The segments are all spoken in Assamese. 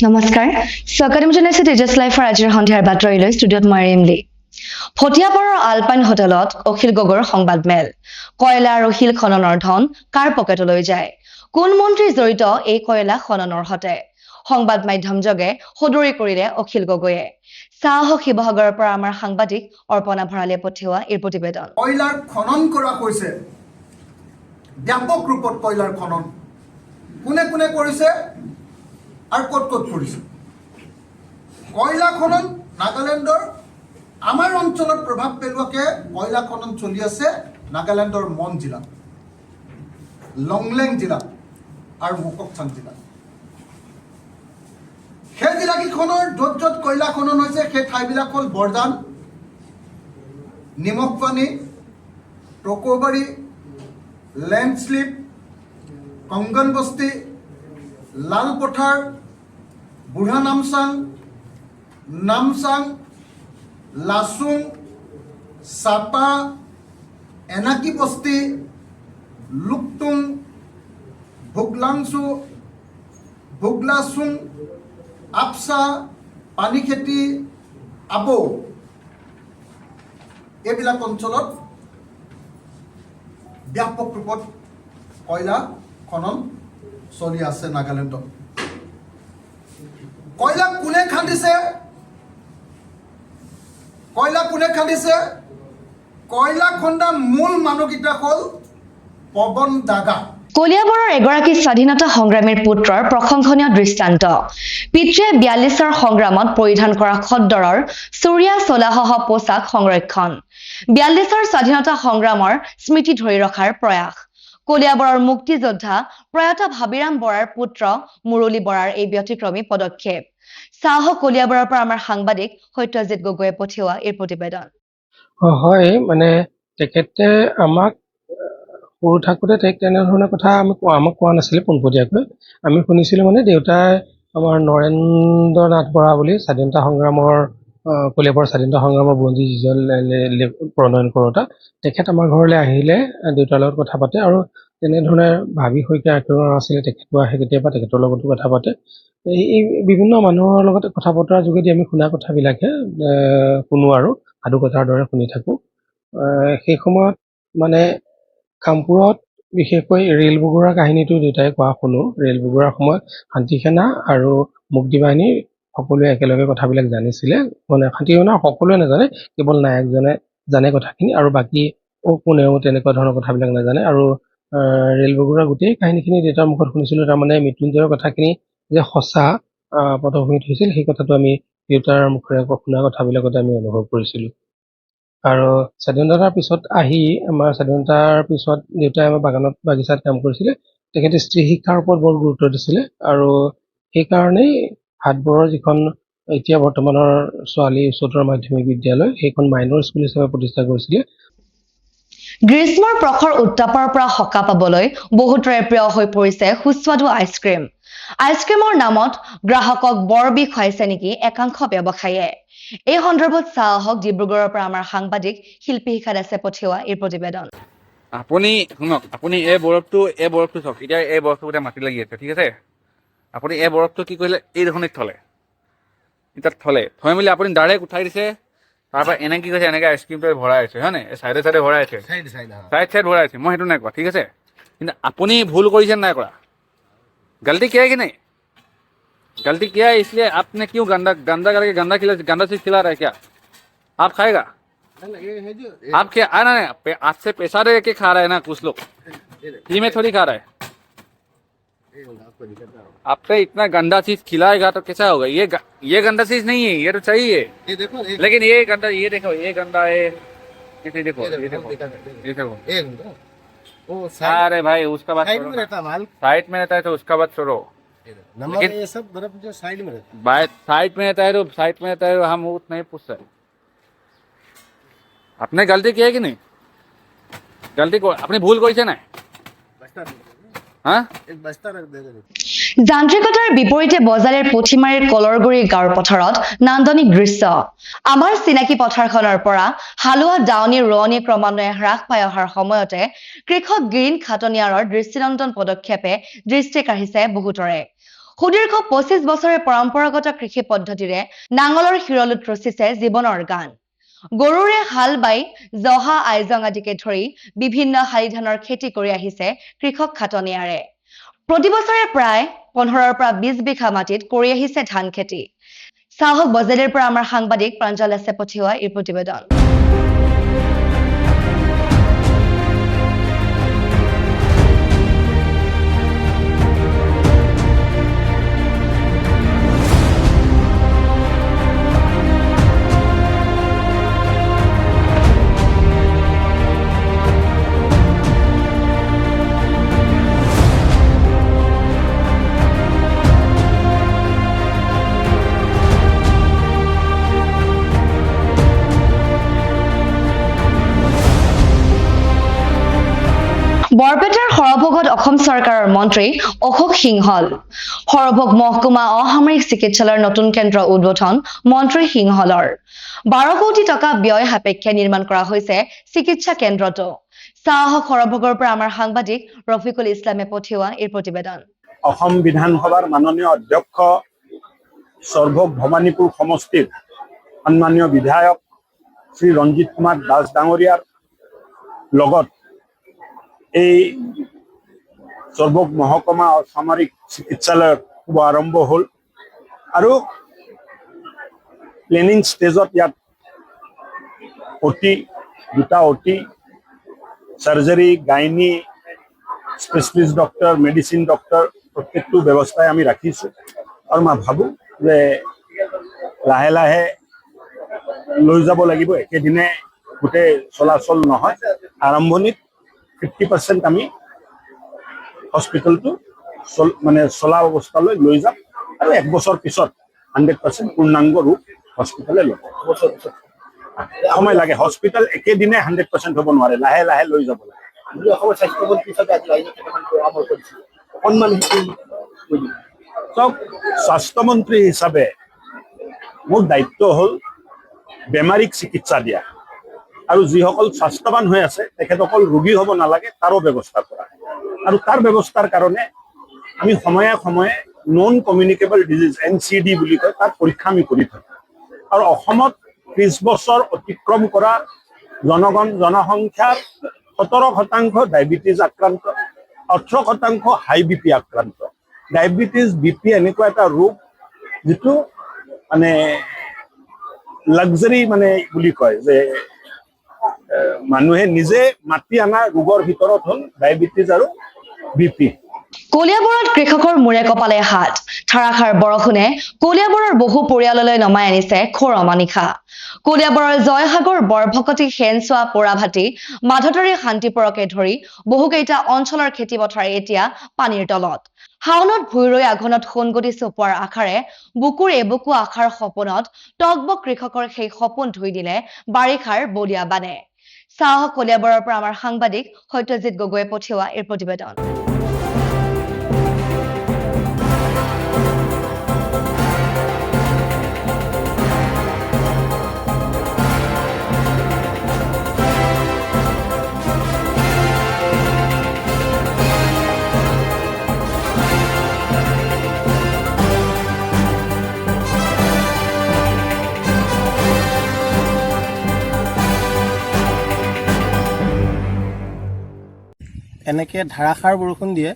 নমস্কাৰ স্বাগতম জনাইছো তেজছ লাইফৰ আজিৰ সন্ধিয়াৰ বাতৰিলৈ ষ্টুডিঅ'ত মই ৰিমলি ফটিয়াপাৰৰ আলপাইন হোটেলত অখিল গগৈৰ সংবাদমেল কয়লা আৰু শিল খননৰ ধন কাৰ পকেটলৈ যায় কোন মন্ত্ৰী জড়িত এই কয়লা খননৰ হতে সংবাদ মাধ্যম যোগে সদৰি কৰিলে অখিল গগৈয়ে সাহস শিৱসাগৰৰ পৰা আমাৰ সাংবাদিক অৰ্পণা ভৰালে পঠিওৱা এই প্ৰতিবেদন কয়লাৰ খনন কৰা হৈছে ব্যাপক ৰূপত কয়লাৰ খনন কোনে কোনে কৰিছে আৰু ক'ত ক'ত কৰিছে কয়লা খনন নাগালেণ্ডৰ আমাৰ অঞ্চলত প্ৰভাৱ পেলোৱাকে কয়লা খনন চলি আছে নাগালেণ্ডৰ মন জিলা লংলেং জিলা আৰু মুককচাং জিলা সেই জিলাকেইখনৰ য'ত য'ত কয়লা খনন হৈছে সেই ঠাইবিলাক হ'ল বৰদান নিমখপানী টকৌবাৰী লেণ্ডশ্লিপ কংগন বস্তি লালপথাৰ বুঢ়া নামচাং লাচুং চাপা এনাকি বস্তি লুকটুং ভোগলাচুং আপচা পানীখেতি আবৌ এইবিলাক অঞ্চলত ব্যাপক ৰূপত কয়লা খনন চলি আছে নাগালেণ্ডত কয়লা কোনে খান্দিছে কয়লা খন্দা মূল মানুহকেইটা হ'ল পৱন দাগা কলিয়াবৰৰ এগৰাকী স্বাধীনতা সংগ্ৰামীৰ পুত্ৰৰ প্ৰশংসনীয় দৃষ্টান্ত পিতৃয়ে ৪২ৰ সংগ্ৰামত পৰিধান কৰা খদ্দৰৰ চুৰিয়া চলাসহ পোছাক সংৰক্ষণ ৪২ৰ স্বাধীনতা সংগ্ৰামৰ স্মৃতি ধৰি ৰখাৰ প্ৰয়াস কলিয়াবৰৰ মুক্তিযোদ্ধা প্ৰয়াত ভাবিৰাম বৰাৰ পুত্ৰ মুৰলী বৰাৰ এই ব্যতিক্ৰমী পদক্ষেপ সাহস কলিয়াবৰৰ পৰা আমাৰ সাংবাদিক সত্যজিৎ গগৈয়ে পঠিওৱা এই প্ৰতিবেদন হয় মানে তেখেতে আমাক সৰু থাকোঁতে তাইক তেনেধৰণৰ কথা আমাক কোৱা নাছিলে পোনপটীয়াকৈ আমি শুনিছিলোঁ মানে দেউতাই আমাৰ নৰেন্দ্ৰ নাথ বৰা বুলি স্বাধীনতা সংগ্ৰামৰ কলিয়াবৰ স্বাধীনতা সংগ্ৰামৰ বুৰঞ্জী যিজন প্ৰণয়ন কৰোঁতা তেখেত আমাৰ ঘৰলৈ আহিলে দেউতাৰ লগত কথা পাতে আৰু তেনেধৰণে ভাবি শইকীয়া একেজন আছিলে তেখেতো আহে কেতিয়াবা তেখেতৰ লগতো কথা পাতে এই বিভিন্ন মানুহৰ লগত কথা বতৰাৰ যোগেদি আমি শুনা কথাবিলাকে শুনো আৰু সাধুকথাৰ দৰে শুনি থাকোঁ সেই সময়ত মানে কামপুৰত বিশেষকৈ ৰেল বগুড়াৰ কাহিনীটো দেউতাই কোৱা শুনো ৰেল বগুড়াৰ সময়ত শান্তি সেনা আৰু মুক্তি বাহিনীৰ সকলোৱে একেলগে কথাবিলাক জানিছিলে মানে শান্তি সেনাৰ সকলোৱে নাজানে কেৱল নায়কজনে জানে কথাখিনি আৰু বাকী কোনেও তেনেকুৱা ধৰণৰ কথাবিলাক নাজানে আৰু ৰেল বগুড়াৰ গোটেই কাহিনীখিনি দেউতাৰ মুখত শুনিছিলোঁ তাৰমানে মৃত্যুঞ্জয়ৰ কথাখিনি যে সঁচা পটভূমিত হৈছিল সেই কথাটো আমি দেউতাৰ মুখেৰে শুনা কথাবিলাকতে আমি অনুভৱ কৰিছিলোঁ আৰু স্বাধীনতাৰ পিছত আমাৰ স্বাধীনতাৰ পিছত দেউতাই আমাৰ বাগিচাত কাম কৰিছিলে তেখেতে স্ত্ৰী শিক্ষাৰ ওপৰত বৰ গুৰুত্ব দিছিলে আৰু সেইকাৰণেই হাটবৰৰ যিখন এতিয়া বৰ্তমানৰ ছোৱালী উচ্চতৰ মাধ্যমিক বিদ্যালয় সেইখন মাইনৰ স্কুল হিচাপে প্ৰতিষ্ঠা কৰিছিলে গ্ৰীষ্মৰ প্ৰখৰ উত্তাপৰ পৰা সকাহ পাবলৈ বহুতৰে প্ৰিয় হৈ পৰিছে সুস্বাদু আইচক্ৰীমৰ নামত গ্ৰাহকক বৰ বিষ খুৱাইছে নেকি একাংশ ব্যৱসায়ীয়ে এই সন্দৰ্ভত সাহসক ডিব্ৰুগড়ৰ পৰা আমাৰ সাংবাদিক শিল্পী শিখা দাসে পঠিওৱা এই প্ৰতিবেদন আপুনি শুনক আপুনি এই বৰফটো চাওক এতিয়া এই বৰফটো গোটেই মাটি লাগি আছে ঠিক আছে আপুনি এই বৰফটো কি কৰিলে এই দেখোন থলে তাত থৈ মেলি আপুনি ডাইৰেক্ট উঠাই দিছে তাৰপৰা এনে কি কৈছে এনেকৈ আইচক্ৰীমটো ভৰাই আছে হয় নে চাইডে চাইডে ভৰাই আছে চাইড ভৰাই আছে মই সেইটো নাই কোৱা ঠিক আছে কিন্তু আপুনি ভুল কৰিছে নাই কৰা गलती क्या है कि नहीं गलती क्या है इसलिए आपने क्यों गंदा करके गंदा चीज खिला रहा है क्या आप खाएगा आप क्या आना नहीं आज से पैसा दे के खा रहा है ना कुछ लोग फ्री में थोड़ी खा रहा है आपसे इतना गंदा चीज खिलाएगा तो कैसा होगा ये गंदा चीज नहीं है ये तो चाहिए लेकिन ये गंदा ये देखो ये गंदा है ये देखो अरे भाई उसका बात साइड में रहता है तो उसका बात छोड़ो लेकिन ये सब बर्फ जो साइड में रहता है साइड में रहता है हम वो नहीं पूछ सकते आपने गलती की है कि नहीं गलती को अपनी भूल कोई से ना हाँ एक बस्ता रख दे যান্ত্ৰিকতাৰ বিপৰীতে বজাৰৰ পুঠিমাৰীৰ কলৰগুৰি গাঁৱৰ পথাৰত নান্দনিক দৃশ্য আমাৰ চিনাকি পথাৰখনৰ পৰা হালুৱা ডাউনি ৰোৱনী ক্ৰমান্বয়ে হ্ৰাস পাই অহাৰ সময়তে কৃষক গ্ৰীণ খাটনিয়াৰৰ দৃষ্টিনন্দন পদক্ষেপে দৃষ্টি কাঢ়িছে বহুতৰে সুদীৰ্ঘ 25 বছৰে পৰম্পৰাগত কৃষি পদ্ধতিৰে নাঙলৰ শিৰলোত ৰচিছে জীৱনৰ গান। গৰুৰে হাল বাই জহা আইজং আদিকে ধৰি বিভিন্ন শালি ধানৰ খেতি কৰি আহিছে কৃষক খাটনিয়াৰে। প্ৰতি বছৰে প্ৰায় 15ৰ পৰা 20 বিঘা মাটিত কৰি আহিছে ধান খেতি। চাহক বজেলিৰ পৰা আমাৰ সাংবাদিক প্ৰাঞ্জল দাসে পঠিওৱা এই প্ৰতিবেদন। বৰপেটাৰ সৰভোগত অসম চৰকাৰৰ মন্ত্ৰী অশোক সিংহল। সৰভোগ মহকুমা অসামৰিক চিকিৎসালয়ৰ নতুন কেন্দ্ৰ উদ্বোধন মন্ত্ৰী সিংহলৰ। 12 কোটি টকা ব্যয় সাপেক্ষে নিৰ্মাণ কৰা হৈছে চিকিৎসা কেন্দ্ৰটো। চাহক সৰভোগৰ পৰা আমাৰ সাংবাদিক ৰফিকুল ইছলামে পঠিওৱা এই প্ৰতিবেদন। অসম বিধানসভাৰ মাননীয় অধ্যক্ষ সৰভোগ ভৱানীপুৰ সমষ্টিৰ সন্মানীয় বিধায়ক শ্ৰী ৰঞ্জিত কুমাৰ দাস ডাঙৰীয়াৰ লগত এই সৰভোগ মহকুমা সামৰিক চিকিৎসালয়ৰ শুভ আৰম্ভ হ'ল আৰু প্লেনিং ষ্টেজত ইয়াত দুটা অটি সাৰ্জাৰী গাইনী স্পেচিয়েলিষ্ট ডক্টৰ মেডিচিন ডক্টৰ প্ৰত্যেকটো ব্যৱস্থাই আমি ৰাখিছোঁ আৰু মই ভাবোঁ যে লাহে লাহে লৈ যাব লাগিব, একেদিনে গোটেই চলাচল নহয়। আৰম্ভণিত 50% আমি হস্পিটেলটো চলা অৱস্থালৈ লৈ যাম আৰু 1 বছৰ পিছত 100% পূৰ্ণাংগ ৰূপ হস্পিটেলে ল'ব। সময় লাগে, হস্পিটেল একেদিনে 100% হ'ব নোৱাৰে, লাহে লাহে লৈ যাব লাগে। অসমৰ স্বাস্থ্যমন্ত্ৰী হিচাপে আজি ৰাইজক কেইটামান পৰামৰ্শ কৰিছিল, অকণমান চাওক, স্বাস্থ্যমন্ত্ৰী হিচাপে মোৰ দায়িত্ব হ'ল বেমাৰীক চিকিৎসা দিয়া আৰু যিসকল স্বাস্থ্যৱান হৈ আছে তেখেতসকল ৰোগী হ'ব নালাগে তাৰো ব্যৱস্থা কৰা। আৰু তাৰ ব্যৱস্থাৰ কাৰণে আমি সময়ে সময়ে নন কমিউনিকেবল ডিজিজ NCD বুলি কয়, তাৰ পৰীক্ষা আমি কৰি থাকোঁ। আৰু অসমত 30 বছৰ অতিক্ৰম কৰা জনসংখ্যাৰ 17% ডায়েবেটিছ আক্ৰান্ত, 18% হাই BP আক্ৰান্ত। ডায়েবেটিছ BP এনেকুৱা এটা ৰোগ যিটো লাক্সাৰী বুলি কয়, যে মানুহে নিজে মাতি অনা ৰোগৰ ভিতৰত হ'ল ডায়েবেটিছ আৰু BP। কলিয়াবৰত কৃষকৰ মূৰে কপালে হাত। ধাৰাসাৰ বৰষুণে কলিয়াবৰৰ বহু পৰিয়াললৈ নমাই আনিছে ঘোৰ অমানিশা। কলিয়াবৰৰ জয়সাগৰ, বৰভকতি, সেনচোৱা, পোৰাভাটি, মাধতৰী, শান্তিপুৰকে ধৰি বহুকেইটা অঞ্চলৰ খেতি পথাৰ এতিয়া পানীৰ তলত। শাওনত ভুই ৰৈ আঘোণত সোণগুটি চপোৱাৰ আশাৰে বুকুৰ এবুকু আশাৰ সপোনত টকবক কৃষকৰ সেই সপোন ধুই দিলে বাৰিষাৰ বলিয়া বানে। চাহক কলিয়াবৰৰ পৰা আমাৰ সাংবাদিক সত্যজিৎ গগৈয়ে পঠিওৱা এই প্ৰতিবেদন। এনেকে ধাৰাসাৰ বৰষুণ দিয়ে,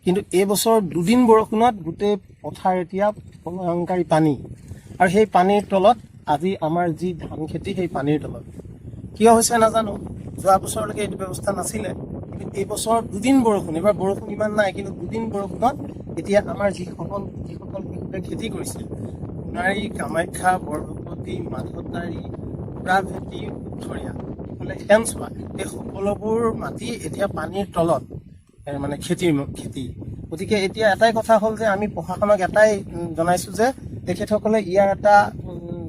কিন্তু এই বছৰ 2 দিন বৰষুণত গোটেই পথাৰ এতিয়া ভয়ংকৰী পানী, আৰু সেই পানীৰ তলত আজি আমাৰ যি ধান খেতি সেই পানীৰ তলত। কিয় হৈছে নাজানো, যোৱা বছৰলৈকে এইটো ব্যৱস্থা নাছিলে, কিন্তু এই বছৰ 2 দিন বৰষুণ, এইবাৰ বৰষুণ ইমান নাই, কিন্তু 2 দিন বৰষুণত এতিয়া আমাৰ যিসকল কৃষকে খেতি কৰিছে, সোণাৰী, কামাখ্যা, বৰভকতি, মাধতাৰী, পোৰাভেটি, উত্তৰীয়া, সেনচোৱা, এই সকলোবোৰ মাটি এতিয়া পানীৰ তলত, খেতি। গতিকে এতিয়া এটাই কথা হ'ল যে আমি প্ৰশাসনক এটাই জনাইছো যে তেখেতসকলে ইয়াৰ এটা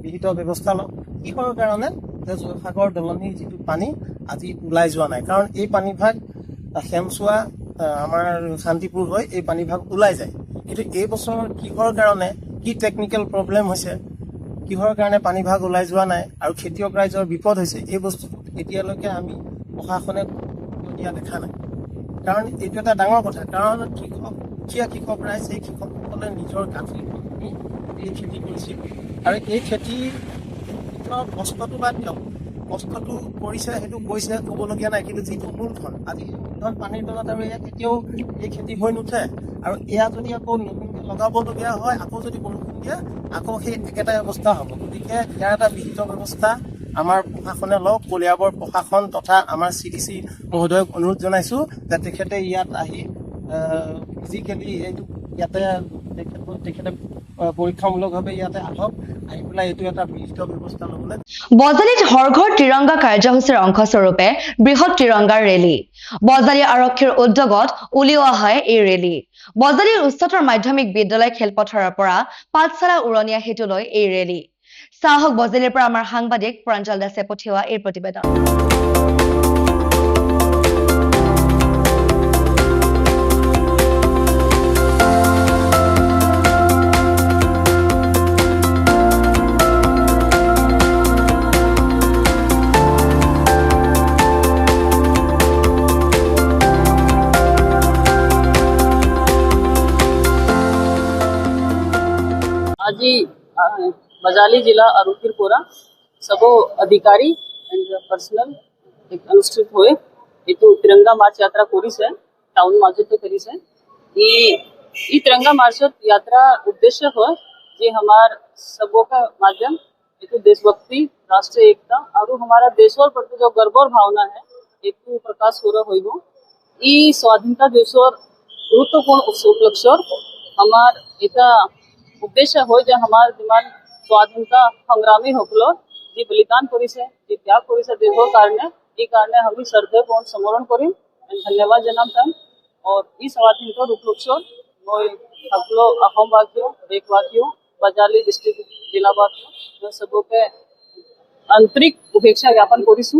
বিহিত ব্যৱস্থা লওক। কিহৰ কাৰণে যে জয়সাগৰ দলনিৰ যিটো পানী আজি ওলাই যোৱা নাই, কাৰণ এই পানীভাগ সেনচোৱা, আমাৰ শান্তিপুৰ হৈ এই পানীভাগ ওলাই যায়। কিন্তু এই বছৰ কিহৰ কাৰণে, কি টেকনিকেল প্ৰব্লেম হৈছে, কিহৰ কাৰণে পানীভাগ ওলাই যোৱা নাই আৰু খেতিয়ক ৰাইজৰ বিপদ হৈছে, এই বস্তুটো এতিয়ালৈকে আমি প্ৰশাসনে দিয়া দেখা নাই। কাৰণ এইটো এটা ডাঙৰ কথা, কাৰণ কৃষক দুখীয়া কৃষক ৰাইজ সেই কৃষকসকলে নিজৰ গাঁঠি খুলি এই খেতি কৰিছিল আৰু এই খেতিৰ ভিতৰত কষ্টটো বাদ দিয়ক, কষ্টটো কৰিছে সেইটো কৈছে ক'বলগীয়া নাই, কিন্তু যিটো মূলধন আজি সেই মূলধন পানীৰ তলত আৰু এয়া কেতিয়াও এই খেতি হৈ নুঠে আৰু এয়া যদি আকৌ নতুনকৈ লগাবলগীয়া হয়, আকৌ যদি বৰষুণ দিয়ে আকৌ সেই একেটাই অৱস্থা হ'ব। গতিকে ইয়াৰ এটা বিহিত ব্যৱস্থা আমাৰ প্ৰশাসনে লওক, কলিয়াবৰ প্ৰশাসন তথা আমাৰ CDC মহোদয়ক অনুৰোধ জনাইছোঁ যে তেখেতে ইয়াত আহি ফিজিকেলি এইটো ইয়াতে তেখেতে পৰীক্ষামূলকভাৱে ইয়াতে আহক, আহি পেলাই এইটো এটা বিহিত ব্যৱস্থা ল'বলৈ। বজালীত হৰ ঘৰ তিৰংগা কাৰ্যসূচীৰ অংশস্বৰূপে বৃহৎ তিৰংগাৰ ৰেলী। বজালী আৰক্ষীৰ উদ্যোগত উলিওৱা হয় এই ৰেলী। বজালীৰ উচ্চতৰ মাধ্যমিক বিদ্যালয় খেলপথাৰৰ পৰা পাঠশালা উৰণীয়া সেতুলৈ এই ৰেলী। চাহক বজালীৰ পৰা আমাৰ সাংবাদিক প্ৰাঞ্জল দাসে পঠিওৱা এই প্ৰতিবেদন। आज बजाली जिला आरोग्यपुरा सबो अधिकारी एंड पर्सनल एक अनुष्ठित हुए तो तिरंगा मार्च यात्रा कोरिस है टाउन मार्च तो करिस है ये तिरंगा मार्च यात्रा उद्देश्य हो जे हमार सबों का माध्यम तो देशभक्ति राष्ट्रीय एकता और हमारा देशों प्रति जो गर्व और भावना है एक प्रकाश हो रहा हो ये स्वाधीनता दिवसों गुरुत्वपूर्ण उपलक्ष्य हमार इतना उद्देश्य हो जो हमारे दिमाग स्वाधीनता संग्रामी होकलो जी बलिदान करिसे जी त्याग करिसे देशों कारणे हम श्रद्धापूर्ण स्मरण करें धन्यवाद जनाब और इस स्वाधीनता उपलक्ष्य मैं हकलो अहोमवासियों देशवासियों बजाली डिस्ट्रिक्ट जिलावासियों सबके आंतरिक शुभेच्छा ज्ञापन करिছো।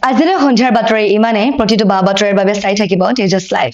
আজিলৈ সন্ধিয়াৰ বাতৰি ইমানে। প্ৰতিটো বা বাতৰিৰ বাবে চাই থাকিব তেজছ লাইভ।